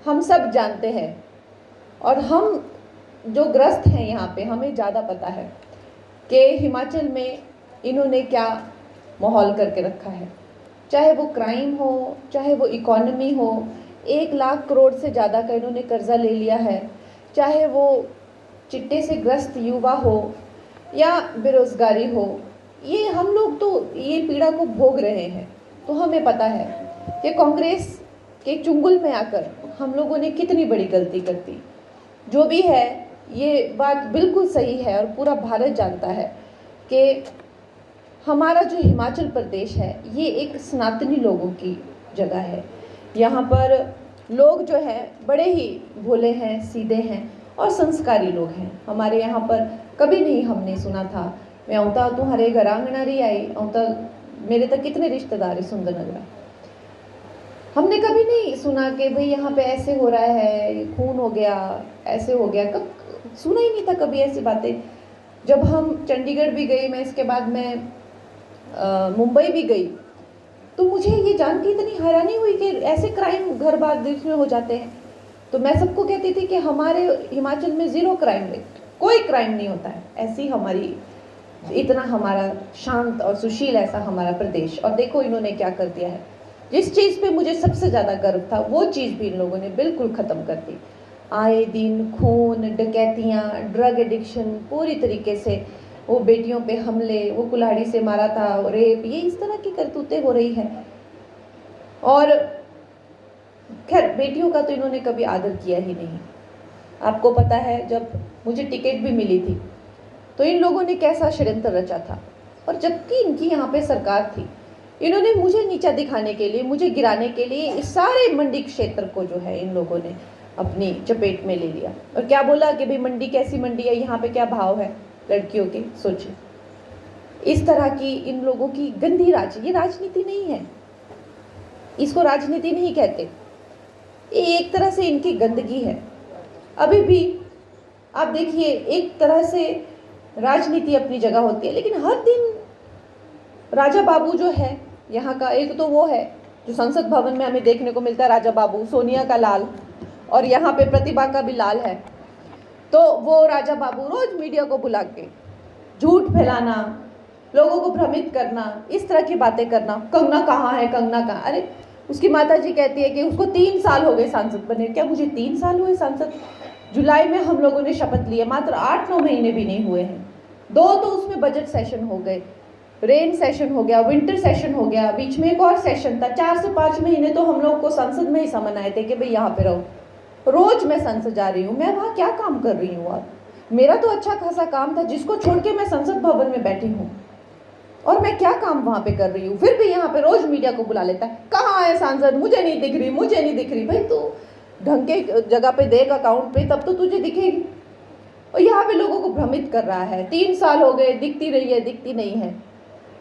हम सब जानते हैं, और हम जो ग्रस्त हैं यहाँ पे हमें ज़्यादा पता है कि हिमाचल में इन्होंने क्या माहौल करके रखा है। चाहे वो क्राइम हो, चाहे वो इकोनॉमी हो, 1 लाख करोड़ से ज़्यादा का इन्होंने कर्जा ले लिया है। चाहे वो चिट्टे से ग्रस्त युवा हो या बेरोजगारी हो, ये हम लोग तो ये पीड़ा को भोग रहे हैं। तो हमें पता है कि कांग्रेस के चुंगल में आकर हम लोगों ने कितनी बड़ी गलती कर दी। जो भी है, ये बात बिल्कुल सही है और पूरा भारत जानता है कि हमारा जो हिमाचल प्रदेश है ये एक सनातनी लोगों की जगह है। यहाँ पर लोग जो है बड़े ही भोले हैं, सीधे हैं और संस्कारी लोग हैं। हमारे यहाँ पर कभी नहीं हमने सुना था मैं औता तुम्हारे घर आंगना रही आई औता मेरे तक कितने रिश्तेदार है सुंदरनगरा। हमने कभी नहीं सुना कि भाई यहाँ पे ऐसे हो रहा है, खून हो गया, ऐसे हो गया। कब सुना ही नहीं था कभी ऐसी बातें। जब हम चंडीगढ़ भी गए, मैं इसके बाद मैं मुंबई भी गई, तो मुझे ये जान के इतनी हैरानी हुई कि ऐसे क्राइम घर बार देश में हो जाते हैं। तो मैं सबको कहती थी कि हमारे हिमाचल में 0 क्राइम रेट, कोई क्राइम नहीं होता है। ऐसी हमारी इतना हमारा शांत और सुशील ऐसा हमारा प्रदेश। और देखो इन्होंने क्या कर दिया है। जिस चीज़ पे मुझे सबसे ज़्यादा गर्व था वो चीज़ भी इन लोगों ने बिल्कुल ख़त्म कर दी। आए दिन खून, डकैतियाँ, ड्रग एडिक्शन, पूरी तरीके से वो बेटियों पे हमले, वो कुल्हाड़ी से मारा था, रेप, ये इस तरह की करतूतें हो रही हैं। और खैर बेटियों का तो इन्होंने कभी आदर किया ही नहीं। आपको पता है जब मुझे टिकट भी मिली थी तो इन लोगों ने कैसा षड्यंत्र रचा था। और जबकि इनकी यहाँ पे सरकार थी, इन्होंने मुझे नीचा दिखाने के लिए, मुझे गिराने के लिए इस सारे मंडी क्षेत्र को जो है इन लोगों ने अपनी चपेट में ले लिया। और क्या बोला कि भाई मंडी कैसी मंडी है, यहाँ पे क्या भाव है लड़कियों के। सोचिए, इस तरह की इन लोगों की गंदी ये राजनीति नहीं है, इसको राजनीति नहीं कहते, ये एक तरह से इनकी गंदगी है। अभी भी आप देखिए, एक तरह से राजनीति अपनी जगह होती है, लेकिन हर दिन राजा बाबू जो है यहाँ का, एक तो वो है जो संसद भवन में हमें देखने को मिलता है, राजा बाबू, सोनिया का लाल, और यहाँ पे प्रतिभा का भी लाल है। तो वो राजा बाबू रोज मीडिया को बुला के झूठ फैलाना, लोगों को भ्रमित करना, इस तरह की बातें करना। कंगना कहाँ है, कंगना कहाँ, अरे उसकी माता जी कहती है कि उसको 3 साल हो गए सांसद बने। क्या मुझे 3 साल हुए सांसद? जुलाई में हम लोगों ने शपथ ली है, मात्र 8-9 महीने भी नहीं हुए हैं। 2 तो उसमें बजट सेशन हो गए, रेन सेशन हो गया, विंटर सेशन हो गया, बीच में एक और सेशन था। 4 से 5 महीने तो हम लोग को संसद में ही समन आए थे कि भाई यहाँ पे रहो। रोज मैं संसद जा रही हूँ, मैं वहाँ क्या काम कर रही हूँ? और मेरा तो अच्छा खासा काम था जिसको छोड़ के मैं संसद भवन में बैठी हूँ, और मैं क्या काम वहाँ पे कर रही हूँ? फिर भी यहाँ पे रोज मीडिया को बुला लेता है, कहाँ है सांसद, मुझे नहीं दिख रही, मुझे नहीं दिख रही। भाई तू ढंग के जगह पे देख अकाउंट पे, तब तो तुझे दिखेगी। और यहाँ पे लोगों को भ्रमित कर रहा है। 3 साल हो गए, दिखती रही है, दिखती नहीं है।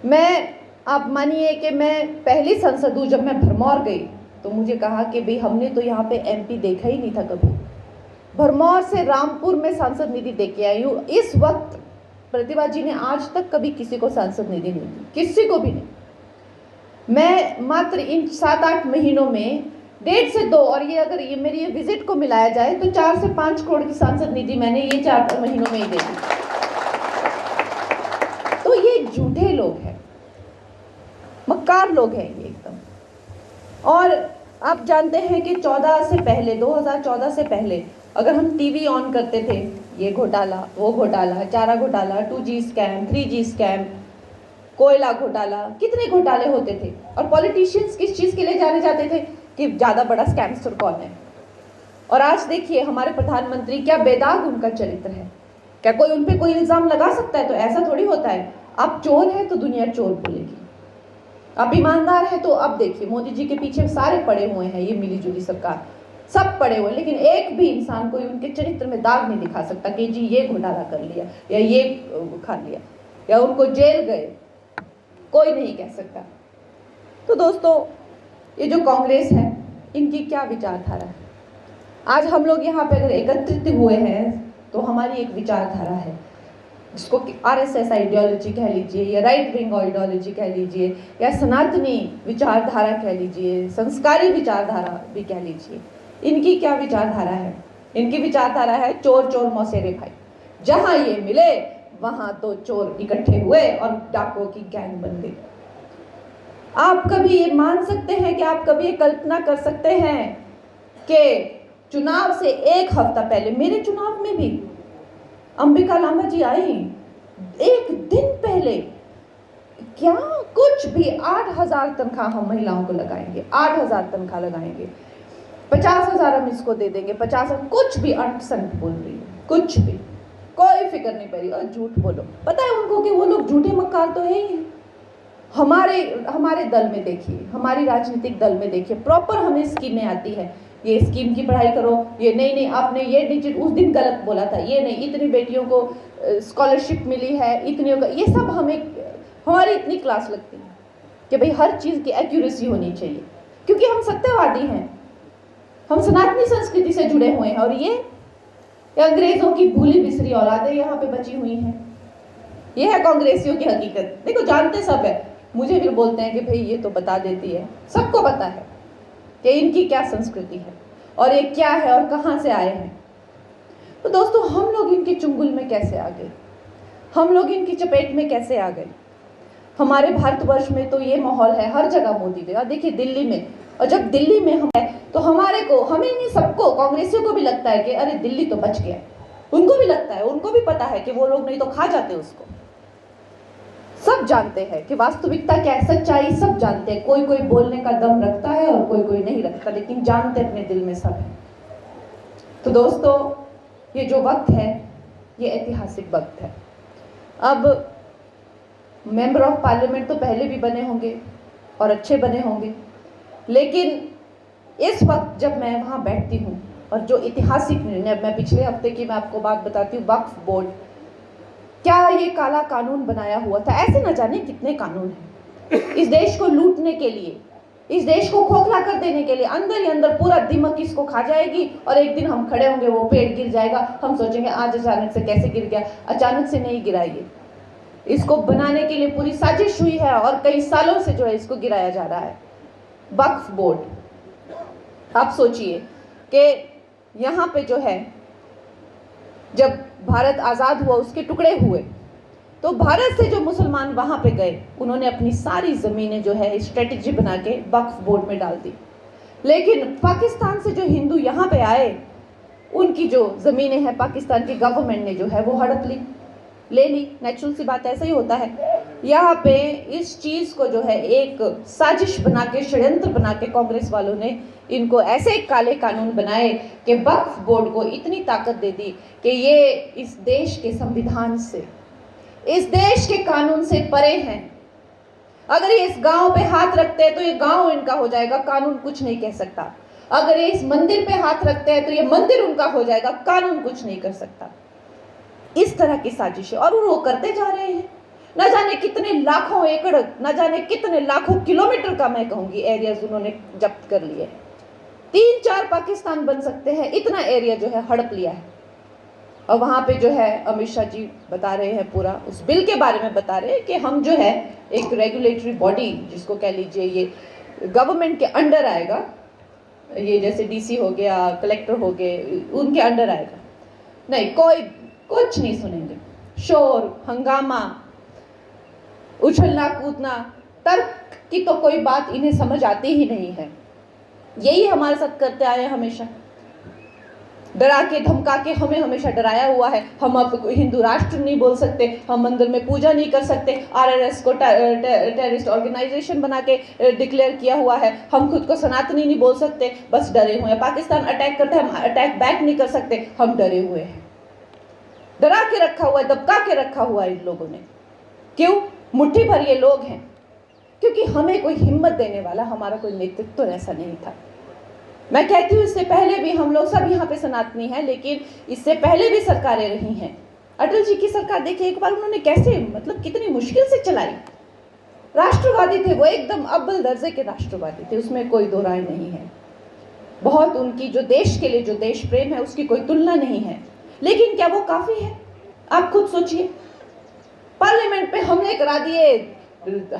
मैं, आप मानिए कि मैं पहली संसद हूँ, जब मैं भरमौर गई तो मुझे कहा कि भाई हमने तो यहाँ पे MP देखा ही नहीं था कभी। भरमौर से रामपुर में सांसद निधि दे के आई हूँ। इस वक्त प्रतिभा जी ने आज तक कभी किसी को सांसद निधि नहीं दी, किसी को भी नहीं। मैं मात्र इन 7-8 महीनों में 1.5 से 2, और ये अगर ये मेरी ये विजिट को मिलाया जाए तो 4 से 5 करोड़ की सांसद निधि मैंने ये 4 महीनों में ही दे दी। तो ये झूठे लोग हैं, मक्कार लोग हैं ये एकदम। और आप जानते हैं कि 2014 से पहले अगर हम टीवी ऑन करते थे, ये घोटाला, वो घोटाला, चारा घोटाला, 2G स्कैम, 3G स्कैम, कोयला घोटाला, कितने घोटाले होते थे। और पॉलिटिशियंस किस चीज़ के लिए जाने जाते थे कि ज़्यादा बड़ा स्कैमस्टर कौन है। और आज देखिए हमारे प्रधानमंत्री, क्या बेदाग उनका चरित्र है। क्या कोई उन पर कोई इल्ज़ाम लगा सकता है? तो ऐसा थोड़ी होता है। आप चोर हैं तो दुनिया चोर बोलेगी, आप ईमानदार हैं तो अब देखिए मोदी जी के पीछे सारे पड़े हुए हैं, ये मिलीजुली सरकार, सब पड़े हुए, लेकिन एक भी इंसान कोई उनके चरित्र में दाग नहीं दिखा सकता कि जी ये घोटाला कर लिया या ये खा लिया या उनको जेल गए, कोई नहीं कह सकता। तो दोस्तों, ये जो कांग्रेस है, इनकी क्या विचारधारा है? आज हम लोग यहाँ पे अगर एकत्रित हुए हैं तो हमारी एक विचारधारा है, जिसको RSS आइडियोलॉजी कह लीजिए या राइट विंग आइडियोलॉजी कह लीजिए या सनातनी विचारधारा कह लीजिए, संस्कारी विचारधारा भी कह लीजिए। इनकी क्या विचारधारा है? इनकी विचारधारा है चोर चोर मौसेरे भाई, जहां ये मिले वहां तो चोर इकट्ठे हुए और डाकुओं की गैंग बन गई। आप कभी ये मान सकते हैं कि आप कभी ये कल्पना कर सकते हैं कि चुनाव से एक हफ्ता पहले, मेरे चुनाव में भी अंबिका लांबा जी आई, एक दिन पहले क्या कुछ भी 8,000 तनख्वाह हम महिलाओं को लगाएंगे, 8,000 तनख्वाह लगाएंगे, 50,000 हम इसको दे देंगे, 50,000 कुछ भी अंट संट बोल रही है, कुछ भी, कोई फिक्र नहीं पड़ी। और झूठ बोलो, पता है उनको कि वो लोग झूठे मक्कार तो है ही। हमारे दल में देखिए, हमारी राजनीतिक दल में देखिए, प्रॉपर हमें स्कीमें आती है, ये स्कीम की पढ़ाई करो, ये नहीं आपने ये डिजिट उस दिन गलत बोला था, ये नहीं, इतनी बेटियों को स्कॉलरशिप मिली है, इतनी का, ये सब हमारी इतनी क्लास लगती है कि भाई हर चीज़ की एक्यूरेसी होनी चाहिए, क्योंकि हम सत्यवादी हैं, हम सनातनी संस्कृति से जुड़े हुए हैं। और ये अंग्रेजों की भूली बिसरी औलादें यहाँ पे बची हुई हैं। ये है कांग्रेसियों की हकीकत। देखो जानते सब है, मुझे फिर बोलते हैं कि भाई ये तो बता देती है, सबको पता है कि इनकी क्या संस्कृति है और ये क्या है और कहाँ से आए हैं। तो दोस्तों हम लोग इनके चुंगल में कैसे आ गए, हम लोग इनकी चपेट में कैसे आ गए? हमारे भारतवर्ष में तो ये माहौल है, हर जगह मोदी दे। और देखिए दिल्ली में, और जब दिल्ली में हम है तो हमें नहीं, सबको, कांग्रेसियों को भी लगता है कि अरे दिल्ली तो बच गया, उनको भी लगता है, उनको भी पता है कि वो लोग नहीं तो खा जाते उसको। सब जानते हैं कि वास्तविकता क्या है, सच्चाई सब जानते हैं। कोई कोई बोलने का दम रखता है और कोई कोई नहीं रखता, लेकिन जानते अपने दिल में सब है। तो दोस्तों ये जो वक्त है ये ऐतिहासिक वक्त है। अब मेंबर ऑफ पार्लियामेंट तो पहले भी बने होंगे और अच्छे बने होंगे, लेकिन इस वक्त जब मैं वहाँ बैठती हूँ और जो ऐतिहासिक निर्णय, मैं पिछले हफ्ते की मैं आपको बात बताती हूँ, वक्फ बोर्ड, क्या ये काला कानून बनाया हुआ था? ऐसे न जाने कितने कानून हैं इस देश को लूटने के लिए, इस देश को खोखला कर देने के लिए। अंदर ही अंदर पूरा दिमाग इसको खा जाएगी और एक दिन हम खड़े होंगे, वो पेड़ गिर जाएगा, हम सोचेंगे आज अचानक से कैसे गिर गया। अचानक से नहीं गिरा, ये इसको बनाने के लिए पूरी साजिश हुई है और कई सालों से जो है इसको गिराया जा रहा है। वक्फ बोर्ड, आप सोचिए कि यहाँ पे जो है जब भारत आज़ाद हुआ, उसके टुकड़े हुए, तो भारत से जो मुसलमान वहाँ पे गए, उन्होंने अपनी सारी ज़मीनें जो है स्ट्रेटेजी बना के वक्फ बोर्ड में डाल दी। लेकिन पाकिस्तान से जो हिंदू यहाँ पे आए, उनकी जो ज़मीनें हैं पाकिस्तान की गवर्नमेंट ने जो है वो हड़प ले ली। नेचुरल सी बात, ऐसा ही होता है। यहाँ पे इस चीज़ को जो है एक साजिश बना के, षड्यंत्र बना के कांग्रेस वालों ने इनको ऐसे काले कानून बनाए कि वक्फ बोर्ड को इतनी ताकत दे दी कि ये इस देश के संविधान से, इस देश के कानून से परे हैं। अगर ये इस गांव पे हाथ रखते हैं तो ये गांव इनका हो जाएगा, कानून कुछ नहीं कह सकता। अगर ये इस मंदिर पे हाथ रखते हैं तो ये मंदिर उनका हो जाएगा, कानून कुछ नहीं कर सकता। इस तरह की साजिश है और वो करते जा रहे हैं। न जाने कितने लाखों एकड़, न जाने कितने लाखों किलोमीटर का मैं कहूंगी एरियाज उन्होंने जब्त कर लिए। 3-4 पाकिस्तान बन सकते हैं, इतना एरिया जो है हड़प लिया है। और वहाँ पे जो है अमित शाह जी बता रहे हैं, पूरा उस बिल के बारे में बता रहे हैं कि हम जो है एक रेगुलेटरी बॉडी, जिसको कह लीजिए ये गवर्नमेंट के अंडर आएगा, ये जैसे डीसी हो गया, कलेक्टर हो गए, उनके अंडर आएगा। नहीं, कोई कुछ नहीं सुनेंगे, शोर हंगामा, उछलना कूदना, तर्क की तो कोई बात इन्हें समझ आती ही नहीं है। यही हमारे साथ करते आए हैं, हमेशा डरा के धमका के हमें हमेशा डराया हुआ है। हम अब हिंदू राष्ट्र नहीं बोल सकते, हम मंदिर में पूजा नहीं कर सकते, आरएसएस को टेररिस्ट ऑर्गेनाइजेशन बना के डिक्लेयर किया हुआ है, हम खुद को सनातनी नहीं बोल सकते, बस डरे हुए हैं। पाकिस्तान अटैक करता है, हम अटैक बैक नहीं कर सकते, हम डरे हुए हैं। डरा के रखा हुआ है, दबका के रखा हुआ है इन लोगों ने। क्यों? मुट्ठी भर ये लोग हैं, क्योंकि हमें कोई हिम्मत देने वाला, हमारा कोई नेतृत्व ऐसा नहीं था। मैं कहती हूँ इससे पहले भी हम लोग सब यहाँ पे सनातनी हैं, लेकिन इससे पहले भी सरकारें रही हैं। अटल जी की सरकार देखिए एक बार उन्होंने कैसे, मतलब कितनी मुश्किल से चलाई। राष्ट्रवादी थे वो, एकदम अव्वल दर्जे के राष्ट्रवादी थे, उसमें कोई दो राय नहीं है। बहुत उनकी जो देश के लिए जो देश प्रेम है उसकी कोई तुलना नहीं है। लेकिन क्या वो काफी है? आप खुद सोचिए, पार्लियामेंट पे हमले करा दिए,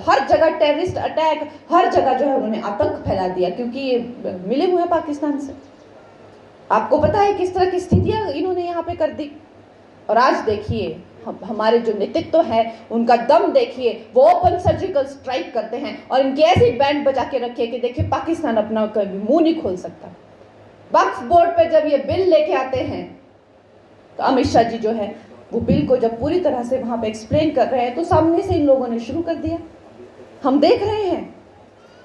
हर जगह टेररिस्ट अटैक, हर जगह जो है उन्होंने आतंक फैला दिया, क्योंकि ये मिले हुए हैं पाकिस्तान से। आपको पता है किस तरह की स्थितियां इन्होंने यहाँ पे कर दी। और आज देखिए हमारे जो नेतृत्व है उनका दम देखिए, वो ओपन सर्जिकल स्ट्राइक करते हैं और इनकी ऐसी बैंड बजा के रखिए कि देखिए पाकिस्तान अपना कभी मुंह नहीं खोल सकता। वक्फ बोर्ड पे जब ये बिल लेके आते हैं तो अमित शाह जी जो है वो बिल को जब पूरी तरह से वहां पे एक्सप्लेन कर रहे हैं तो सामने से इन लोगों ने शुरू कर दिया। हम देख रहे हैं,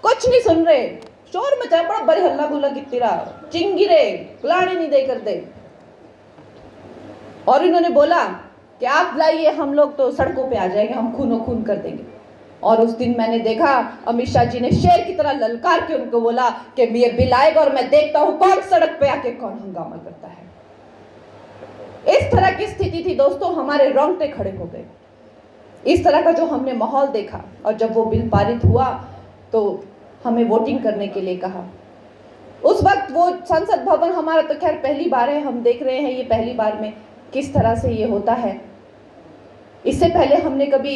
कुछ नहीं सुन रहे, शोर मचा बड़ा बड़ी हल्ला गुल्ला की रहा, चिंगिरे गुलाड़ी नहीं दे कर दे। और इन्होंने बोला कि आप लाइए, हम लोग तो सड़कों पे आ जाएंगे, हम खूनो खून कर देंगे। और उस दिन मैंने देखा अमित शाह जी ने शेर की तरह ललकार के उनको बोला कि ये बिल आएगा और मैं देखता हूं कौन सड़क पे आके कौन हंगामा करता है। इस तरह की स्थिति थी दोस्तों, हमारे रोंगटे खड़े हो गए। इस तरह का जो हमने माहौल देखा, और जब वो बिल पारित हुआ तो हमें वोटिंग करने के लिए कहा। उस वक्त वो संसद भवन हमारा तो खैर पहली बार है, हम देख रहे हैं ये पहली बार में किस तरह से ये होता है। इससे पहले हमने कभी,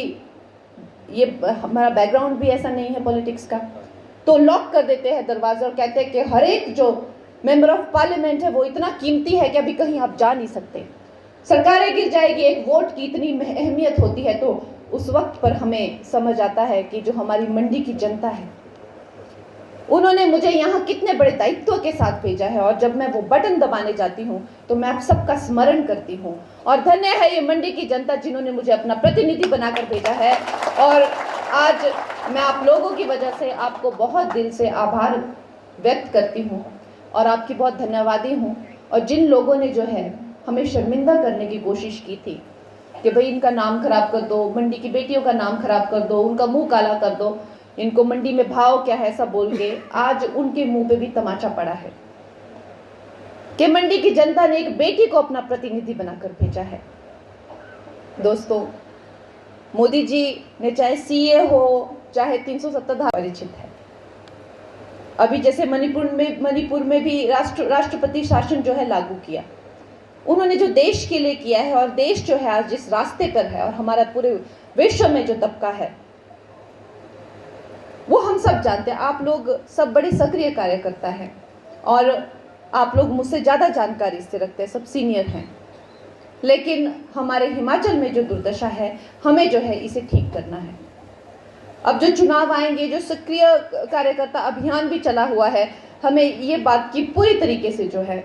ये हमारा बैकग्राउंड भी ऐसा नहीं है पॉलिटिक्स का, तो लॉक कर देते हैं दरवाजा और कहते हैं कि हर एक जो मेंबर ऑफ पार्लियामेंट है वो इतना कीमती है कि अभी कहीं आप जा नहीं सकते, सरकारें गिर जाएगी। एक वोट की इतनी अहमियत होती है। तो उस वक्त पर हमें समझ आता है कि जो हमारी मंडी की जनता है उन्होंने मुझे यहाँ कितने बड़े दायित्व के साथ भेजा है। और जब मैं वो बटन दबाने जाती हूँ तो मैं आप सबका स्मरण करती हूँ। और धन्य है ये मंडी की जनता जिन्होंने मुझे अपना प्रतिनिधि बनाकर भेजा है। और आज मैं आप लोगों की वजह से आपको बहुत दिल से आभार व्यक्त करती हूँ और आपकी बहुत धन्यवादी हूँ। और जिन लोगों ने जो है हमें शर्मिंदा करने की कोशिश की थी कि भाई इनका नाम खराब कर दो, मंडी की बेटियों का नाम खराब कर दो, उनका मुंह काला कर दो, इनको मंडी में भाव क्या है सब बोल के, आज उनके मुंह पे भी तमाचा पड़ा है कि मंडी की जनता ने एक बेटी को अपना प्रतिनिधि बनाकर भेजा है। दोस्तों, मोदी जी ने चाहे सीए हो चाहे 370 धारा परिचित है। अभी जैसे मणिपुर में भी राष्ट्रपति शासन जो है लागू किया, उन्होंने जो देश के लिए किया है और देश जो है आज जिस रास्ते पर है और हमारा पूरे विश्व में जो तबका है वो हम सब जानते हैं। आप लोग सब बड़े सक्रिय कार्यकर्ता हैं और आप लोग मुझसे ज़्यादा जानकारी इससे रखते हैं, सब सीनियर हैं। लेकिन हमारे हिमाचल में जो दुर्दशा है हमें जो है इसे ठीक करना है। अब जो चुनाव आएंगे, जो सक्रिय कार्यकर्ता अभियान भी चला हुआ है, हमें ये बात की पूरी तरीके से जो है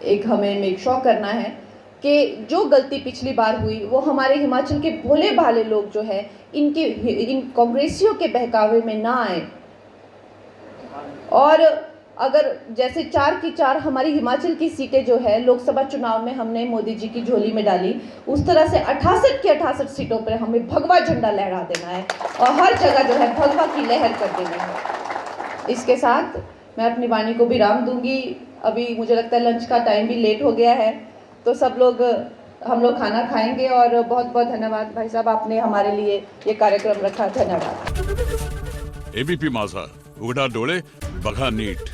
एक हमें मेक श्योर करना है कि जो गलती पिछली बार हुई वो हमारे हिमाचल के भोले भाले लोग जो है इन कांग्रेसियों के बहकावे में ना आए। और अगर जैसे 4 की 4 हमारी हिमाचल की सीटें जो है लोकसभा चुनाव में हमने मोदी जी की झोली में डाली, उस तरह से 68 की 68 सीटों पर हमें भगवा झंडा लहरा देना है और हर जगह जो है भगवा की लहर कर देनी है। इसके साथ मैं अपनी वाणी को विराम दूंगी। अभी मुझे लगता है लंच का टाइम भी लेट हो गया है, तो हम लोग खाना खाएंगे। और बहुत बहुत धन्यवाद भाई साहब, आपने हमारे लिए ये कार्यक्रम रखा। धन्यवाद। एबीपी माझा, उघडा डोळे बघा नीट।